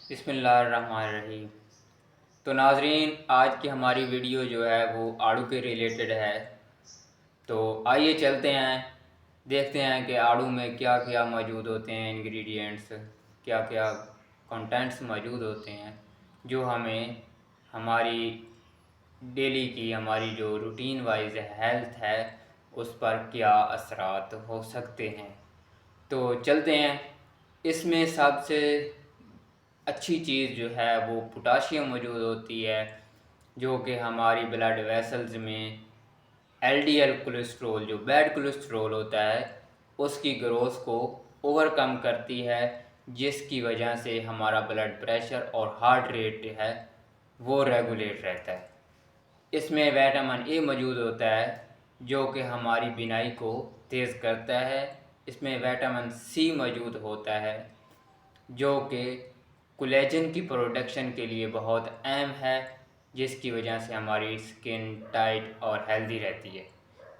بسم اللہ الرحمن الرحیم۔ تو ناظرین، آج کی ہماری ویڈیو جو ہے وہ آڑو کے ریلیٹڈ ہے۔ تو آئیے چلتے ہیں، دیکھتے ہیں کہ آڑو میں کیا کیا موجود ہوتے ہیں، انگریڈینٹس کیا کیا کنٹینٹس موجود ہوتے ہیں جو ہمیں ہماری ڈیلی کی ہماری جو روٹین وائز ہیلتھ ہے اس پر کیا اثرات ہو سکتے ہیں۔ تو چلتے ہیں۔ اس میں سب سے اچھی چیز جو ہے وہ پوٹاشیم موجود ہوتی ہے، جو کہ ہماری بلڈ ویسلز میں ایل ڈی ایل کولیسٹرول، جو بیڈ کولیسٹرول ہوتا ہے، اس کی گروتھ کو اوور کم کرتی ہے، جس کی وجہ سے ہمارا بلڈ پریشر اور ہارٹ ریٹ ہے وہ ریگولیٹ رہتا ہے۔ اس میں وٹامن اے موجود ہوتا ہے جو کہ ہماری بینائی کو تیز کرتا ہے۔ اس میں وٹامن سی موجود ہوتا ہے جو کہ کولیجن کی پروڈکشن کے لیے بہت اہم ہے، جس کی وجہ سے ہماری اسکن ٹائٹ اور ہیلدی رہتی ہے۔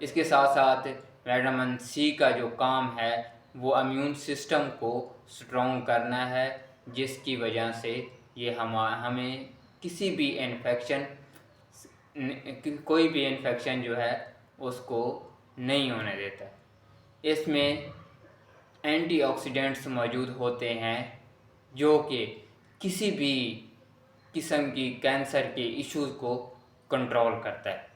اس کے ساتھ ساتھ وٹامن سی کا جو کام ہے وہ امیون سسٹم کو سٹرونگ کرنا ہے، جس کی وجہ سے یہ ہمیں کسی بھی کوئی بھی انفیکشن جو ہے اس کو نہیں ہونے دیتا ہے۔ اس میں اینٹی آکسیڈنٹس موجود ہوتے ہیں جو کہ کسی بھی قسم کی کینسر کے ایشوز کو کنٹرول کرتا ہے۔